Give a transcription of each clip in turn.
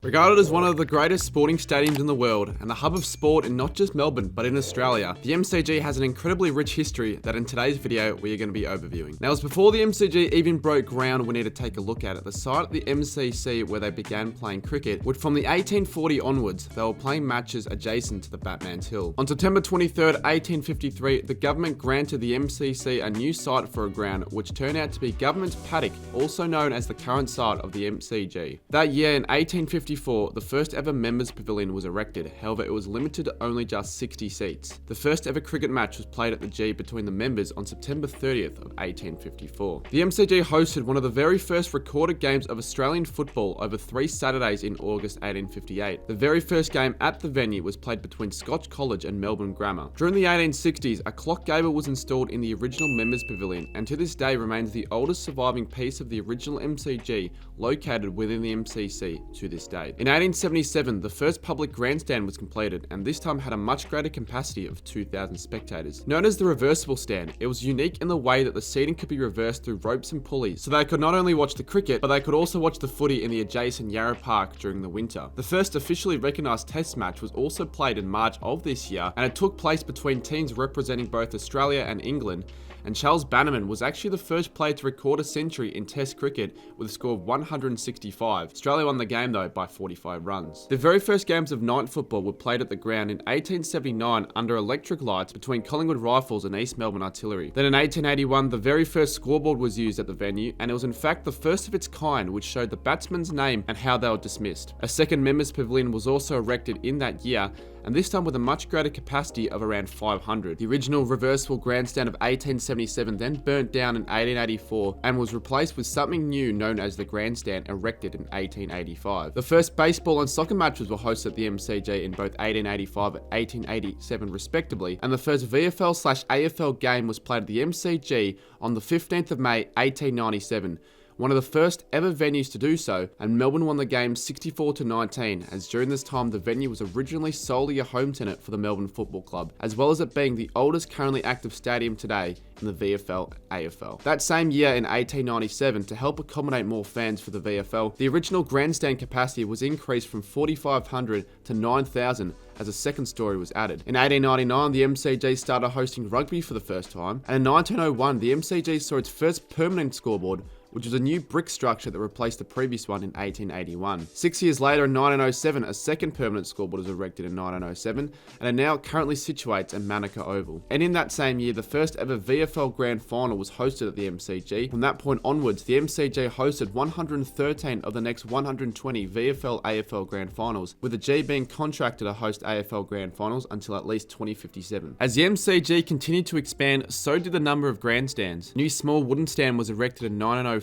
Regarded as one of the greatest sporting stadiums in the world and the hub of sport in not just Melbourne but in Australia, the MCG has an incredibly rich history that in today's video we are going to be overviewing. Now, it was before the MCG even broke ground we need to take a look at it. The site at the MCC where they began playing cricket, would from the 1840 onwards, they were playing matches adjacent to the Batman's Hill. On September 23rd, 1853, the government granted the MCC a new site for a ground which turned out to be Government's Paddock, also known as the current site of the MCG. That year in 1854, the first ever members pavilion was erected, however it was limited to only just 60 seats. The first ever cricket match was played at the G between the members on September 30th of 1854. The MCG hosted one of the very first recorded games of Australian football over 3 Saturdays in August 1858. The very first game at the venue was played between Scotch College and Melbourne Grammar. During the 1860s, a clock gable was installed in the original members pavilion and to this day remains the oldest surviving piece of the original MCG located within the MCC to this day. In 1877, the first public grandstand was completed and this time had a much greater capacity of 2,000 spectators. Known as the reversible stand, it was unique in the way that the seating could be reversed through ropes and pulleys, so they could not only watch the cricket, but they could also watch the footy in the adjacent Yarra Park during the winter. The first officially recognised test match was also played in March of this year, and it took place between teams representing both Australia and England, and Charles Bannerman was actually the first player to record a century in Test cricket with a score of 165. Australia won the game though by 45 runs. The very first games of night football were played at the ground in 1879 under electric lights between Collingwood Rifles and East Melbourne Artillery. Then in 1881 the very first scoreboard was used at the venue, and it was in fact the first of its kind which showed the batsman's name and how they were dismissed. A second members pavilion was also erected in that year, and this time with a much greater capacity of around 500. The original reversible grandstand of 1877 then burnt down in 1884 and was replaced with something new known as the grandstand, erected in 1885. The first baseball and soccer matches were hosted at the MCG in both 1885 and 1887 respectively, and the first VFL/AFL game was played at the MCG on the 15th of May 1897. One of the first ever venues to do so, and Melbourne won the game 64-19, as during this time the venue was originally solely a home tenant for the Melbourne Football Club, as well as it being the oldest currently active stadium today in the VFL AFL. That same year in 1897, to help accommodate more fans for the VFL, the original grandstand capacity was increased from 4,500 to 9,000 as a second story was added. In 1899, the MCG started hosting rugby for the first time, and in 1901, the MCG saw its first permanent scoreboard, which was a new brick structure that replaced the previous one in 1881. 6 years later, in 1907, a second permanent scoreboard was erected in 1907, and it now currently situates at Manuka Oval. And in that same year, the first ever VFL Grand Final was hosted at the MCG. From that point onwards, the MCG hosted 113 of the next 120 VFL AFL Grand Finals, with the G being contracted to host AFL Grand Finals until at least 2057. As the MCG continued to expand, so did the number of grandstands. A new small wooden stand was erected in 1904.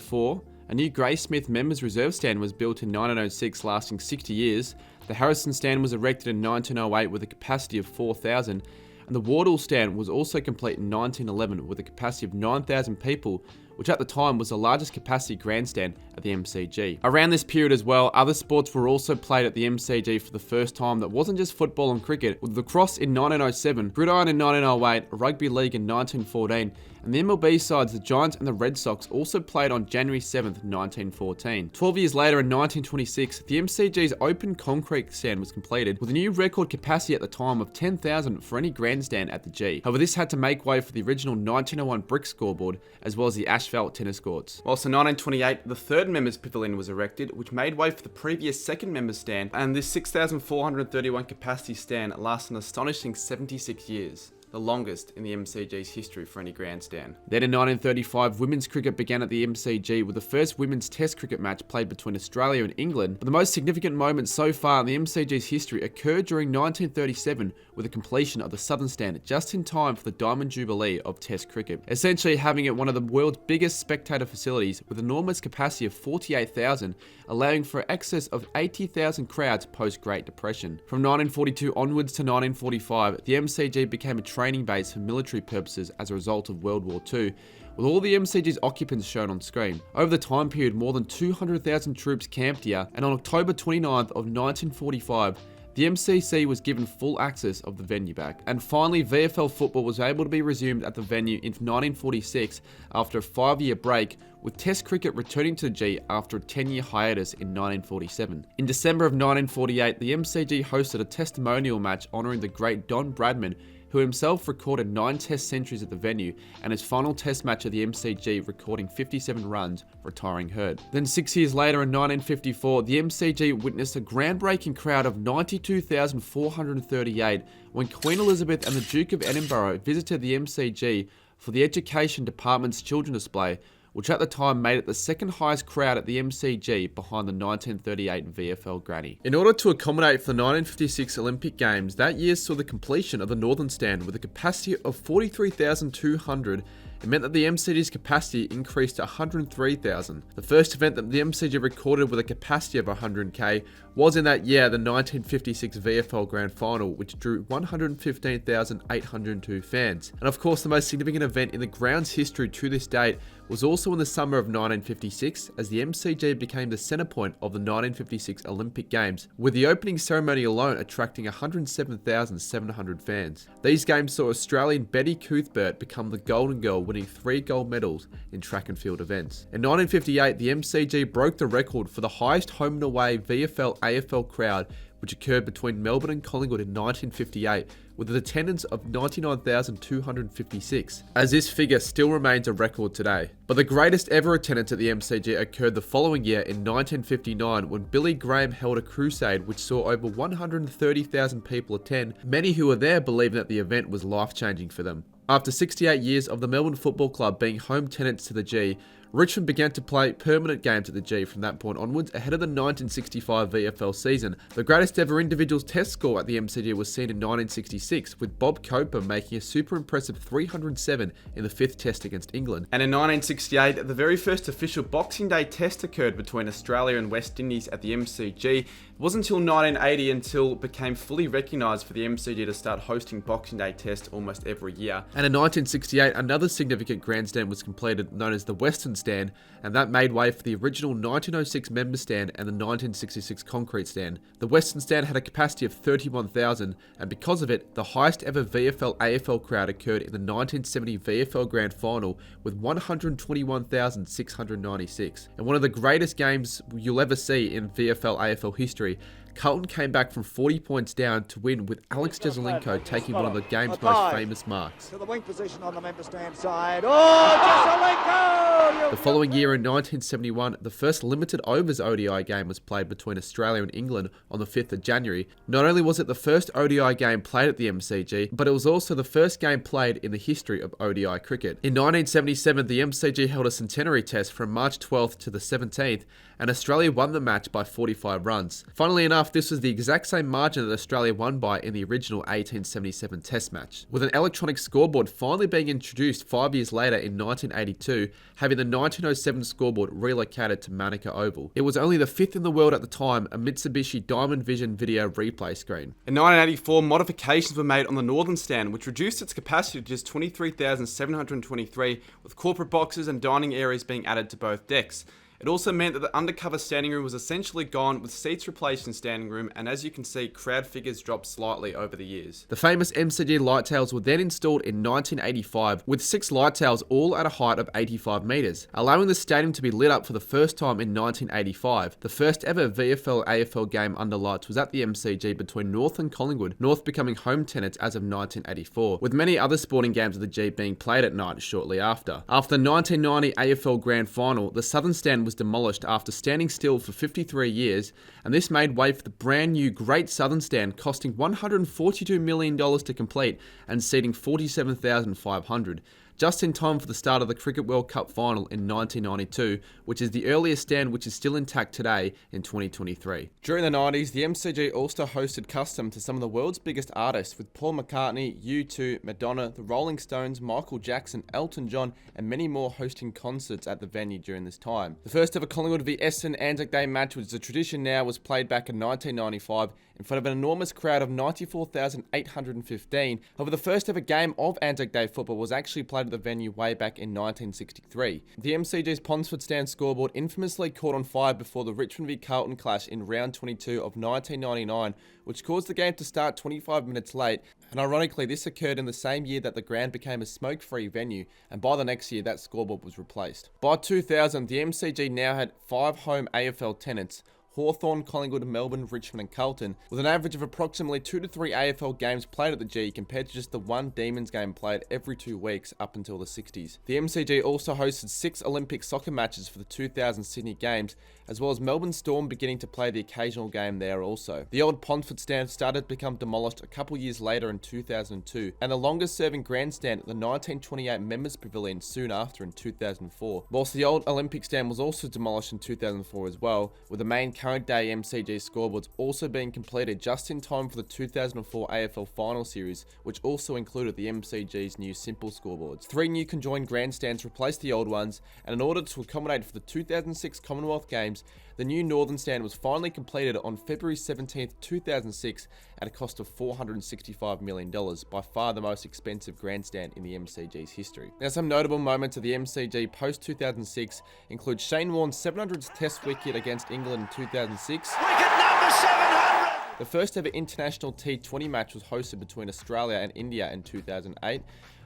A new Graysmith Members Reserve stand was built in 1906, lasting 60 years. The Harrison stand was erected in 1908 with a capacity of 4,000, and the Wardle stand was also complete in 1911 with a capacity of 9,000 people, which at the time was the largest capacity grandstand at the MCG. Around this period as well, other sports were also played at the MCG for the first time that wasn't just football and cricket, with lacrosse in 1907, gridiron in 1908, rugby league in 1914, and the MLB sides, the Giants and the Red Sox, also played on January 7th, 1914. 12 years later in 1926, the MCG's open concrete stand was completed with a new record capacity at the time of 10,000 for any grandstand at the G. However, this had to make way for the original 1901 brick scoreboard as well as the asphalt tennis courts. Whilst in 1928, the third members pavilion was erected, which made way for the previous second members stand, and this 6,431 capacity stand lasted an astonishing 76 years. The longest in the MCG's history for any grandstand. Then in 1935, women's cricket began at the MCG with the first women's test cricket match played between Australia and England, but the most significant moment so far in the MCG's history occurred during 1937 with the completion of the Southern Stand just in time for the Diamond Jubilee of Test cricket, essentially having it one of the world's biggest spectator facilities with enormous capacity of 48,000, allowing for excess of 80,000 crowds post-Great Depression. From 1942 onwards to 1945, the MCG became a training base for military purposes as a result of World War II, with all the MCG's occupants shown on screen. Over the time period, more than 200,000 troops camped here, and on October 29th of 1945, the MCC was given full access of the venue back. And finally, VFL football was able to be resumed at the venue in 1946 after a 5-year break, with Test cricket returning to the G after a 10-year hiatus in 1947. In December of 1948, the MCG hosted a testimonial match honouring the great Don Bradman, who himself recorded 9 Test centuries at the venue, and his final Test match at the MCG recording 57 runs, retiring Hurd. Then 6 years later in 1954, the MCG witnessed a groundbreaking crowd of 92,438 when Queen Elizabeth and the Duke of Edinburgh visited the MCG for the Education Department's children display, which at the time made it the second highest crowd at the MCG behind the 1938 VFL Granny. In order to accommodate for the 1956 Olympic Games, that year saw the completion of the Northern Stand with a capacity of 43,200. It meant that the MCG's capacity increased to 103,000. The first event that the MCG recorded with a capacity of 100k was in that year the 1956 VFL Grand Final, which drew 115,802 fans. And of course, the most significant event in the ground's history to this date was also in the summer of 1956, as the MCG became the centre point of the 1956 Olympic Games, with the opening ceremony alone attracting 107,700 fans. These games saw Australian Betty Cuthbert become the Golden Girl, winning 3 gold medals in track and field events. In 1958, the MCG broke the record for the highest home and away VFL AFL crowd, which occurred between Melbourne and Collingwood in 1958, with an attendance of 99,256, as this figure still remains a record today. But the greatest ever attendance at the MCG occurred the following year in 1959, when Billy Graham held a crusade which saw over 130,000 people attend, many who were there believing that the event was life-changing for them. After 68 years of the Melbourne Football Club being home tenants to the G, Richmond began to play permanent games at the G from that point onwards ahead of the 1965 VFL season. The greatest ever individual test score at the MCG was seen in 1966, with Bob Coper making a super impressive 307 in the 5th test against England. And in 1968, the very first official Boxing Day test occurred between Australia and West Indies at the MCG. It wasn't until 1980 until it became fully recognised for the MCG to start hosting Boxing Day tests almost every year. And in 1968, another significant grandstand was completed known as the Western Stand, and that made way for the original 1906 Member Stand and the 1966 Concrete Stand. The Western Stand had a capacity of 31,000, and because of it, the highest ever VFL AFL crowd occurred in the 1970 VFL Grand Final with 121,696. And one of the greatest games you'll ever see in VFL AFL history, Carlton came back from 40 points down to win, with Alex Jesselenko taking one of the game's most famous marks. To the wing position on the member stand side. Oh, Jesselenko! The following year in 1971, the first limited overs ODI game was played between Australia and England on the 5th of January. Not only was it the first ODI game played at the MCG, but it was also the first game played in the history of ODI cricket. In 1977, the MCG held a centenary test from March 12th to the 17th, and Australia won the match by 45 runs. Funnily enough, this was the exact same margin that Australia won by in the original 1877 Test match, with an electronic scoreboard finally being introduced 5 years later in 1982, having the 1907 scoreboard relocated to Manuka Oval. It was only the 5th in the world at the time, a Mitsubishi Diamond Vision video replay screen. In 1984, modifications were made on the Northern Stand, which reduced its capacity to just 23,723, with corporate boxes and dining areas being added to both decks. It also meant that the undercover standing room was essentially gone, with seats replaced in standing room, and as you can see, crowd figures dropped slightly over the years. The famous MCG light tails were then installed in 1985, with 6 light tails all at a height of 85 metres, allowing the stadium to be lit up for the first time in 1985. The first ever VFL AFL game under lights was at the MCG between North and Collingwood, North becoming home tenants as of 1984, with many other sporting games of the G being played at night shortly after. After the 1990 AFL Grand Final, the Southern Stand was demolished after standing still for 53 years, and this made way for the brand new Great Southern Stand, costing $142 million to complete and seating 47,500. Just in time for the start of the Cricket World Cup final in 1992, which is the earliest stand which is still intact today in 2023. During the 90s, the MCG also hosted custom to some of the world's biggest artists, with Paul McCartney, U2, Madonna, the Rolling Stones, Michael Jackson, Elton John, and many more hosting concerts at the venue during this time. The first ever Collingwood v Essendon Anzac Day match, which is a tradition now, was played back in 1995 in front of an enormous crowd of 94,815. However, the first ever game of Anzac Day football was actually played played at the venue way back in 1963. The MCG's Ponsford Stand scoreboard infamously caught on fire before the Richmond v Carlton clash in round 22 of 1999, which caused the game to start 25 minutes late, and ironically this occurred in the same year that the ground became a smoke-free venue, and by the next year that scoreboard was replaced. By 2000, the MCG now had 5 home AFL tenants: Hawthorn, Collingwood, Melbourne, Richmond and Carlton, with an average of approximately 2 to 3 AFL games played at the G compared to just the one Demons game played every 2 weeks up until the 60s. The MCG also hosted 6 Olympic soccer matches for the 2000 Sydney Games, as well as Melbourne Storm beginning to play the occasional game there also. The old Ponsford Stand started to become demolished a couple years later in 2002, and the longest serving grandstand at the 1928 Members Pavilion soon after in 2004, whilst the old Olympic Stand was also demolished in 2004 as well, with the main current day MCG scoreboards also being completed just in time for the 2004 AFL Final Series, which also included the MCG's new simple scoreboards. 3 new conjoined grandstands replaced the old ones, and in order to accommodate for the 2006 Commonwealth Games, the new Northern Stand was finally completed on February 17th, 2006 at a cost of $465 million, by far the most expensive grandstand in the MCG's history. Now, some notable moments of the MCG post-2006 include Shane Warne's 700th Test wicket against England in 2006. Wicket number 700! The first ever international T20 match was hosted between Australia and India in 2008.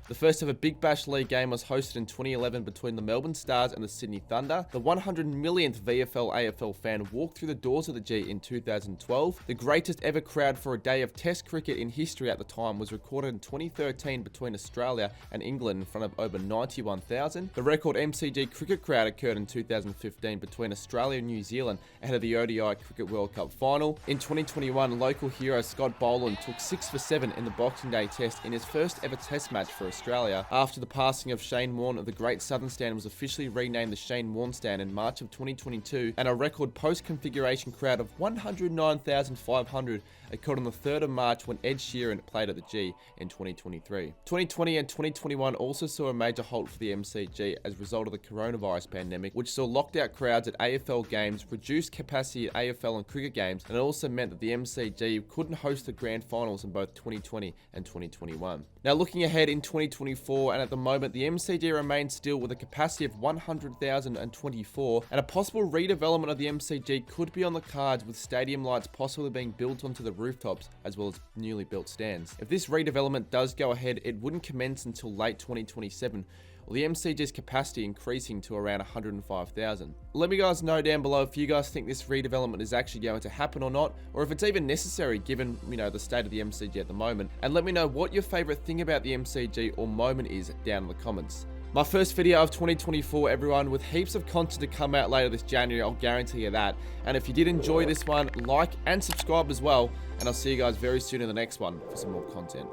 The first ever Big Bash League game was hosted in 2011 between the Melbourne Stars and the Sydney Thunder. The 100 millionth VFL AFL fan walked through the doors of the G in 2012. The greatest ever crowd for a day of Test cricket in history at the time was recorded in 2013 between Australia and England in front of over 91,000. The record MCG cricket crowd occurred in 2015 between Australia and New Zealand ahead of the ODI Cricket World Cup final. In 2021, local hero Scott Boland took 6 for 7 in the Boxing Day Test in his first ever Test match for Australia. After the passing of Shane Warne, the Great Southern Stand was officially renamed the Shane Warne Stand in March of 2022, and a record post-configuration crowd of 109,500 occurred on the 3rd of March when Ed Sheeran played at the G in 2023. 2020 and 2021 also saw a major halt for the MCG as a result of the coronavirus pandemic, which saw locked out crowds at AFL games, reduced capacity at AFL and cricket games, and it also meant that the MCG couldn't host the grand finals in both 2020 and 2021. Now, looking ahead in 2024, and at the moment, the MCG remains still with a capacity of 100,024, and a possible redevelopment of the MCG could be on the cards, with stadium lights possibly being built onto the rooftops as well as newly built stands. If this redevelopment does go ahead, it wouldn't commence until late 2027, with the MCG's capacity increasing to around 105,000. Let me guys know down below if you guys think this redevelopment is actually going to happen or not, or if it's even necessary given, the state of the MCG at the moment, and let me know what your favorite thing about the MCG or moment is down in the comments. My first video of 2024, everyone, with heaps of content to come out later this January, I'll guarantee you that. And if you did enjoy this one, like and subscribe as well, and I'll see you guys very soon in the next one for some more content.